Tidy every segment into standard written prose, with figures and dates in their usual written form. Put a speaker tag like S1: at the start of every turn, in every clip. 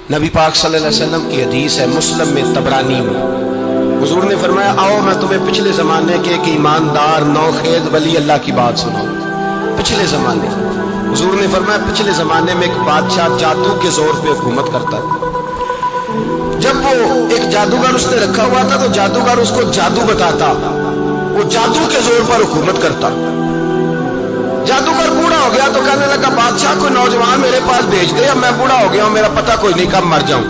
S1: नबी पाक सल्लल्लाहु अलैहि वसल्लम की हदीस है, मुस्लिम में, तबरानी में। हुजूर ने फरमाया, आओ मैं तुम्हें पिछले जमाने के एक ईमानदार नौखेज वली अल्लाह की बात सुनाऊं। पिछले जमाने, हुजूर ने फरमाया, पिछले जमाने में एक बादशाह जादू के जोर पे हुकूमत करता था। जब वो एक जादूगर उसने रखा हुआ था तो जादूगर उसको जादू बताता, वो जादू के जोर पर हुकूमत करता। जादूगर बूढ़ा हो गया तो कहने लगा, बादशाह कोई नौजवान मेरे पास भेज दे, अब मैं बूढ़ा हो गया हूं, मेरा पता कोई नहीं कब मर जाऊं।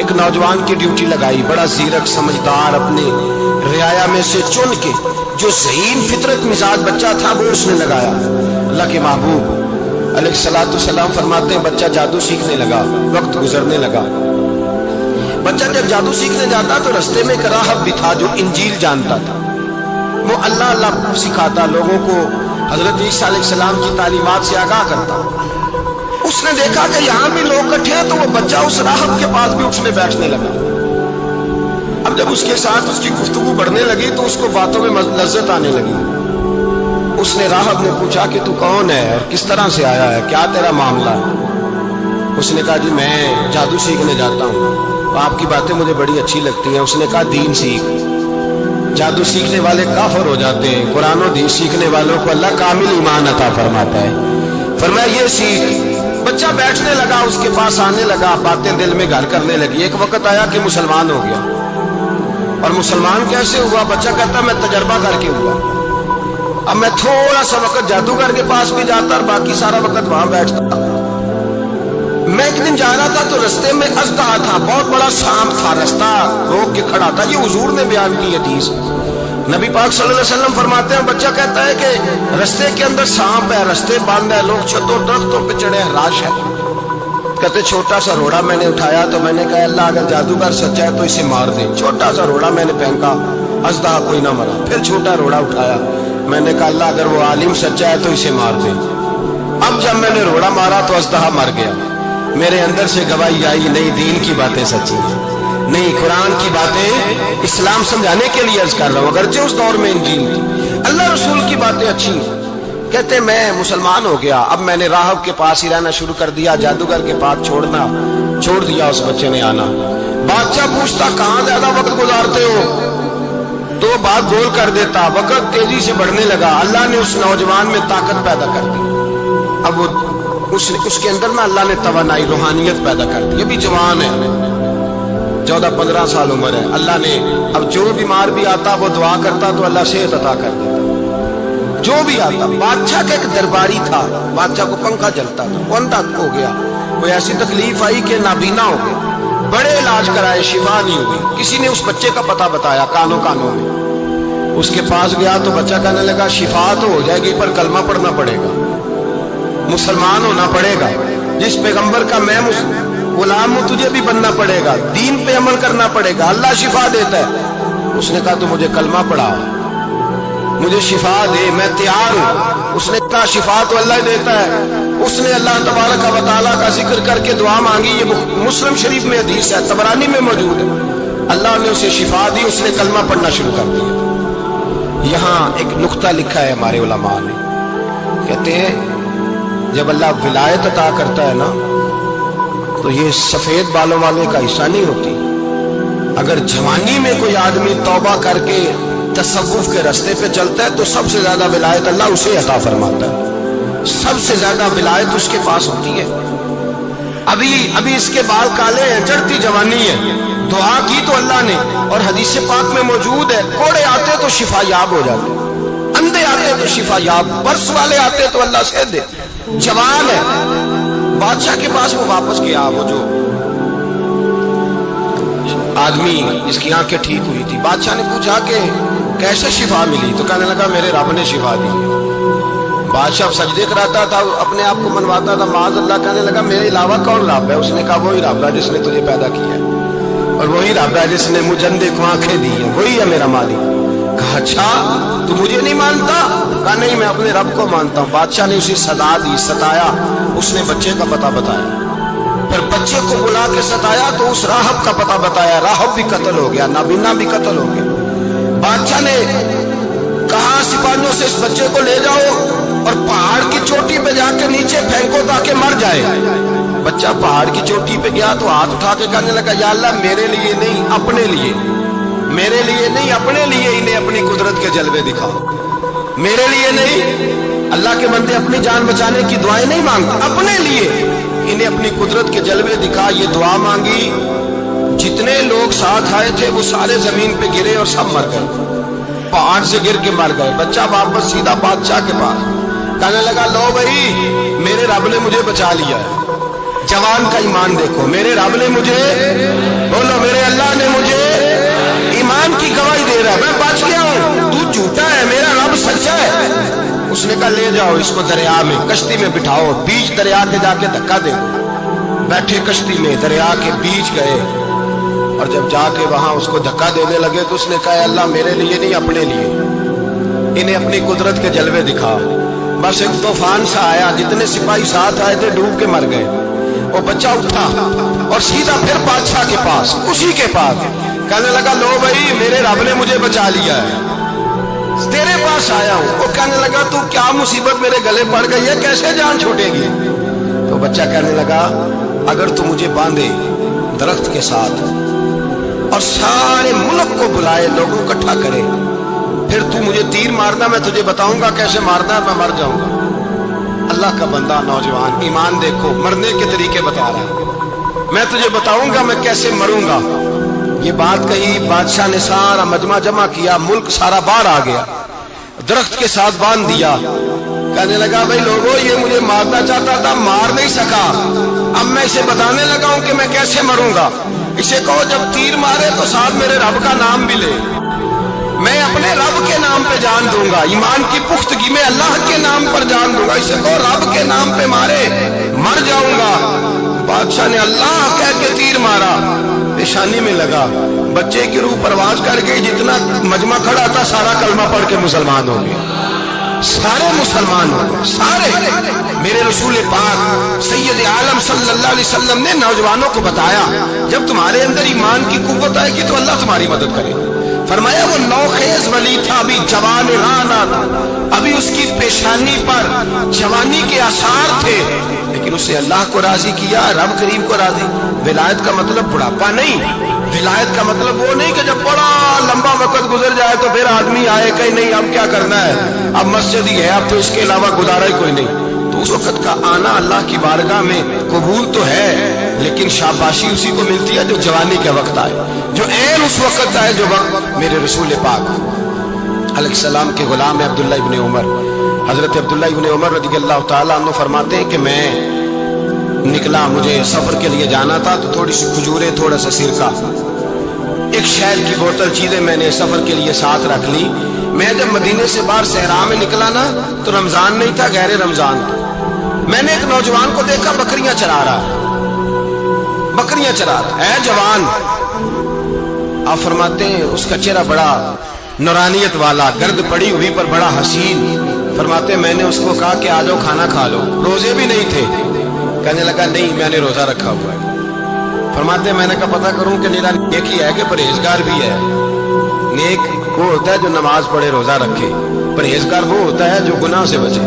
S1: एक नौजवान की ड्यूटी लगाई, बड़ा जीरक समझदार, अपने रियाया में से चुन के जो ज़हीन फितरत मिजाज बच्चा था वो उसने लगाया। अल्लाह के महबूब अलैहिस्सलातु सलाम फरमाते हैं, बच्चा जादू सीखने लगा, वक्त गुजरने लगा। बच्चा जब जादू सीखने जाता तो रास्ते में एक राहब भी था जो इंजील जानता था। वो अल्लाह अल्लाह सिखाता, लोगों को हजरत ईसा अलैहिस्सलाम की तालीमात से आगाह करता। उसने देखा कि यहाँ भी लोग इकट्ठे हैं, तो वो बच्चा उस राहब के पास भी उठने बैठने लगा। अब जब उसके साथ उसकी गुफ्तगू बढ़ने लगी तो उसको बातों में लज्जत आने लगी। उसने राहब ने पूछा कि तू कौन है और किस तरह से आया है, क्या तेरा मामला है? उसने कहा, जी मैं जादू सीखने जाता हूँ, आपकी बातें मुझे बड़ी अच्छी लगती हैं। उसने कहा, दीन सीख। जादू सीखने वाले काफिर हो जाते हैं, कुरान और दीन सीखने वालों को अल्लाह कामिल ईमान अता फरमाता है। फरमाया, ये सीख। बच्चा बैठने लगा, उसके पास आने लगा, बातें दिल में घर करने लगी। एक वक्त आया कि मुसलमान हो गया। और मुसलमान कैसे हुआ? बच्चा कहता, मैं तजर्बा करके हुआ। अब मैं थोड़ा सा वक्त जादूगर के पास भी जाता और बाकी सारा वक्त वहां बैठता। मैं एक दिन जा रहा था तो रास्ते में अज़दहा था, बहुत बड़ा सांप था, रास्ता रोक के खड़ा था। ये हुजूर ने बयान की हदीस। नबी पाक सल्लल्लाहु अलैहि वसल्लम फरमाते हैं, बच्चा कहता है कि रास्ते के अंदर सांप है, रास्ते बंद है, लोग छतों दरख्तों पे चढ़े हैं, राश है। कहते छोटा सा रोड़ा मैंने उठाया तो मैंने कहा, अल्लाह अगर जादूगर सच्चा है तो इसे मार दे। छोटा सा रोड़ा मैंने फेंका, अज़दहा कोई ना मरा। फिर छोटा रोड़ा उठाया, मैंने कहा, अल्लाह अगर वो आलिम सच्चा है तो इसे मार दे। अब जब मैंने रोड़ा मारा तो अज़दहा मर गया। मेरे अंदर से गवाही आई, नहीं दीन की बातें सच्ची हैं, नहीं कुरान की बातें इस्लाम समझाने के लिए अर्ज कर रहा हूं। अगरचे उस दौर में इंजील थी, अल्लाह रसूल की बातें अच्छी हैं। कहते मैं मुसलमान हो गया। अब मैंने राहब के पास ही रहना शुरू कर दिया, जादूगर के पास छोड़ दिया। उस बच्चे ने आना। बादशाह पूछता, कहाँ ज्यादा वक्त गुजारते हो? तो बात गोल कर देता। वक्त तेजी से बढ़ने लगा। अल्लाह ने उस नौजवान में ताकत पैदा कर दी। अब वो उसके अंदर ना अल्लाह ने तवानाई, रूहानियत पैदा कर दी। ये भी जवान है, 14-15 साल उम्र है। अल्लाह ने, अब जो बीमार भी आता वो दुआ करता तो अल्लाह सेहत अता कर देता। जो भी आता, बादशाह का एक दरबारी था, बादशाह को पंखा जलता था, वो अंधा हो गया। कोई ऐसी तकलीफ आई कि नाबीना हो गया। बड़े इलाज कराए, शिफा नहीं हुई। किसी ने उस बच्चे का पता बताया, कानों में। उसके पास गया तो बच्चा कहने लगा, शिफा तो हो जाएगी पर कलमा पढ़ना पड़ेगा, मुसलमान होना पड़ेगा। जिस पैगंबर का मैं गुलाम हूं, तुझे भी बनना पड़ेगा, दीन पे अमल करना पड़ेगा, अल्लाह शिफा देता है। उसने कहा, तो मुझे कलमा पढ़ा, मुझे शिफा दे, मैं तैयार हूं। उसने कहा, शिफा तो अल्लाह देता है। उसने अल्लाह तबारक व तआला का जिक्र करके दुआ मांगी। ये मुस्लिम शरीफ में हदीस है, तबरानी में मौजूद है। अल्लाह ने उसे शिफा दी, उसने कलमा पढ़ना शुरू कर दिया। यहाँ एक नुक्ता लिखा है हमारे उलमा ने, कहते हैं जब अल्लाह विलायत अता करता है ना तो ये सफेद बालों वाले का हिस्सा नहीं होती। अगर जवानी में कोई आदमी तौबा करके तसव्वुफ के रास्ते पे चलता है तो सबसे ज्यादा विलायत अल्लाह उसे अता फरमाता है, सबसे ज्यादा विलायत उसके पास होती है। अभी इसके बाल काले हैं, चढ़ती जवानी है, दुआ की तो अल्लाह ने, और हदीस पाक में मौजूद है, कोड़े आते तो शिफा याब हो जाते, अंधे आते तो शिफा याब, बर्स वाले आते तो अल्लाह से दे। जवान है। बादशाह के पास वो वापस गया, वो जो आदमी जिसकी आंखें ठीक हुई थी। बादशाह ने पूछा कि कैसे शिफा मिली? तो कहने लगा, मेरे रब ने शिफा दी। बादशाह सजदे कराता था, अपने आप को मनवाता था, माज़ अल्लाह। कहने लगा, मेरे अलावा कौन रब है? उसने कहा, वही रब है जिसने तुझे पैदा किया है, और वही रब है जिसने मुझे अंधे को आंखें दी है, वही है मेरा मालिक। कहा, अच्छा तू मुझे नहीं मानता? कहा, नहीं, मैं अपने रब को मानता हूँ। बादशाह ने उसे सदा दी, सताया। उसने बच्चे का पता बताया, फिर बच्चे को बुला के सताया तो उस राहब का पता बताया। राहब भी कत्ल हो गया, नाबीना भी कत्ल हो गया। बादशाह ने कहा, सिपाहियों से इस बच्चे को ले जाओ और पहाड़ की चोटी पे जाके नीचे फेंको ताकि मर जाए। बच्चा पहाड़ की चोटी पे गया तो हाथ उठा के कहने लगा, या अल्लाह मेरे लिए नहीं अपने लिए, मेरे लिए नहीं अपने लिए इन्हें अपनी कुदरत के जलवे दिखाओ। मेरे लिए नहीं, अल्लाह के बंदे अपनी जान बचाने की दुआएं नहीं मांगते, अपने लिए इन्हें अपनी कुदरत के जलवे दिखा। ये दुआ मांगी, जितने लोग साथ आए थे वो सारे जमीन पे गिरे और सब मर गए, पहाड़ से गिर के मर गए। बच्चा वापस सीधा बादशाह के पास कहने लगा, लो भाई मेरे रब ने मुझे बचा लिया है। जवान का ईमान देखो, मेरे रब ने मुझे, बोलो मेरे अल्लाह ने मुझे ईमान की गवाही दे रहा है, मैं बच गया हूं, तू झूठा है, मेरा रब सच्चा है। उसने कहा ले जाओ इसको दरिया में, कश्ती में बिठाओ, बीच दरिया के जाके धक्का दे। बैठे कश्ती में, दरिया के बीच गए और जब जाके वहां उसको धक्का देने लगे तो उसने कहा, अल्लाह मेरे लिए नहीं अपने लिए इन्हें अपनी कुदरत के जलवे दिखा। बस एक तूफान सा आया, जितने सिपाही साथ आए थे डूब के मर गए। वो बच्चा उठा और सीधा फिर बादशाह के पास, उसी के पास कहने लगा, लो भाई मेरे रब ने मुझे बचा लिया है, तेरे पास आया हूं। वो कहने लगा, तू क्या मुसीबत मेरे गले पड़ गई है, कैसे जान छूटेगी? तो बच्चा कहने लगा, अगर तू मुझे बांधे दरख्त के साथ और सारे मुल्क को बुलाए, लोगों को इकट्ठा करे, फिर तू मुझे तीर मारना, मैं तुझे बताऊंगा कैसे मारना है, मैं मर जाऊंगा। अल्लाह का बंदा नौजवान, ईमान देखो, मरने के तरीके बता रहा है, मैं तुझे बताऊंगा मैं कैसे मरूंगा। ये बात कही, बादशाह ने सारा मजमा जमा किया, मुल्क सारा बाहर आ गया, दरख्त के साथ बांध दिया। कहने लगा, भाई लोगों ये मुझे मारना चाहता था, मार नहीं सका, अब मैं इसे बताने लगा हूं कि मैं कैसे मरूंगा। इसे कहो जब तीर मारे तो साथ मेरे रब का नाम भी ले, मैं अपने रब के नाम पे जान दूंगा, ईमान की पुख्तगी में अल्लाह के नाम पर जान दूंगा। इसे कहो रब के नाम पे मारे, मर जाऊंगा। बादशाह ने अल्लाह कह के तीर मारा, पेशानी में लगा, बच्चे की रूह परवाज कर गई। जितना मजमा खड़ा था सारा कलमा पढ़ के मुसलमान हो गया, सारे मुसलमान हो गए, सारे। मेरे रसूल पाक सैयद आलम सल्लल्लाहु अलैहि वसल्लम ने नौजवानों को बताया, जब तुम्हारे अंदर ईमान की कुव्वत आएगी तो अल्लाह तुम्हारी मदद करे। फरमाया वो नौखेज वली था, अभी जवान राना था, अभी उसकी पेशानी पर जवानी के आसार थे, लेकिन उसे अल्लाह को राजी किया, रब करीम को राजी। विलायत का मतलब बुढ़ापा नहीं, विलायत का मतलब वो नहीं कि जब बड़ा लंबा वक्त गुजर जाए तो फिर आदमी आए कहीं नहीं अब क्या करना है, अब मस्जिद ही है, अब तो इसके अलावा गुजारा ही कोई नहीं। तो उस वक्त का आना अल्लाह की बारगाह में कबूल तो है, लेकिन शाबाशी उसी को मिलती है जो जवानी के वक्त आए, जो ऐन उस वक्त आए जो वक्त मेरे रसूल पाक अलैहिस्सलाम के गुलाम अब्दुल्ला इब्न उमर, हजरत अब्दुल्ला इब्न उमर रज़ियल्लाहु ताला अन्हु फरमाते हैं कि मैं निकला, मुझे सफर के लिए जाना था, तो थोड़ी सी खजूरें, थोड़ा सा सिरका, एक शहद की बोतल, चीजें मैंने सफर के लिए साथ रख ली। मैं जब मदीने से बाहर सहरा में निकला ना तो रमजान नहीं था, गैर रमजान था। मैंने एक नौजवान को देखा बकरियां चरा रहा, बकरियां चरा रहा है, जवान। आप फरमाते हैं उसका चेहरा बड़ा नूरानियत वाला, गर्द पड़ी हुई पर बड़ा हसीन। फरमाते मैंने उसको कहा कि आ जाओ खाना खा लो, रोजे भी नहीं थे। कहने लगा नहीं मैंने रोजा रखा हुआ है। फरमाते मैंने कहा पता करूं कि मेरा नेक ही है कि परहेजगार भी है। नेक वो होता है जो नमाज पढ़े रोजा रखे, परहेजगार वो होता है जो गुनाह से बचे,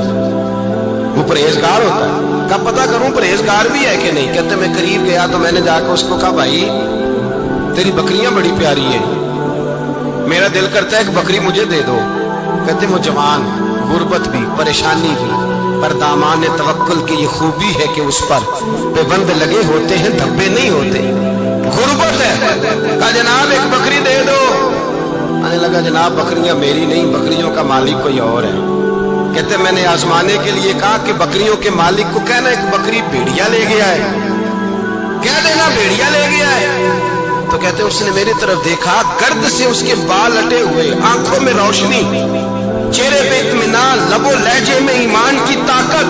S1: वो परहेजगार होता है। कब पता करूं परहेजगार भी है कि नहीं? कहते मैं करीब गया तो मैंने जाकर उसको कहा भाई तेरी बकरियां बड़ी प्यारी है, मेरा दिल करता है कि बकरी मुझे दे दो। कहते वो जवान, गुर्बत भी, परेशानी भी, पर दामान तवक्कुल की ये खूबी है कि उस पर पेबंद लगे होते हैं, धब्बे नहीं होते। गुर्बत है, कहा जनाब एक बकरी दे दो। आने लगा जनाब बकरियां मेरी नहीं, बकरियों का मालिक कोई और है। कहते मैंने आजमाने के लिए कहा कि बकरियों के मालिक को कहना एक बकरी भेड़िया ले गया है, कह देना भेड़िया ले गया है। तो कहते उसने मेरी तरफ देखा, गर्द से उसके बाल अटे हुए, आंखों में रोशनी, चेहरे पे इत्मीनान, लबो लहजे में ईमान की ताकत।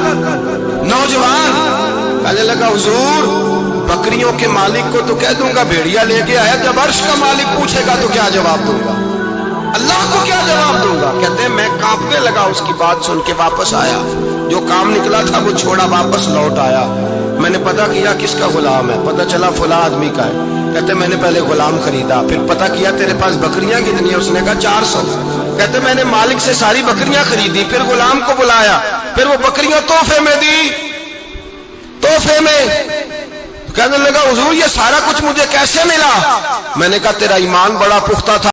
S1: नौजवान कहने लगा हुजूर बकरियों के मालिक को तो कह दूंगा भेड़िया ले गया है, जब अर्श का मालिक पूछेगा तो क्या जवाब दूंगा, अल्लाह को क्या जवाब दूंगा? कहते मैं कांपने लगा, उसकी बात सुन के वापस आया, जो काम निकला था वो छोड़ा, वापस लौट आया। मैंने पता किया किसका गुलाम है, पता चला फला आदमी का है। कहते मैंने पहले गुलाम खरीदा, फिर पता किया तेरे पास बकरियां कितनी है, उसने कहा 400। कहते मैंने मालिक से सारी बकरियां खरीदी, फिर गुलाम को बुलाया, फिर वो बकरियां तोहफे में दी, तोहफे में। کہنے لگا حضور یہ سارا کچھ مجھے کیسے ملا؟ میں نے کہا تیرا ایمان بڑا پختہ تھا،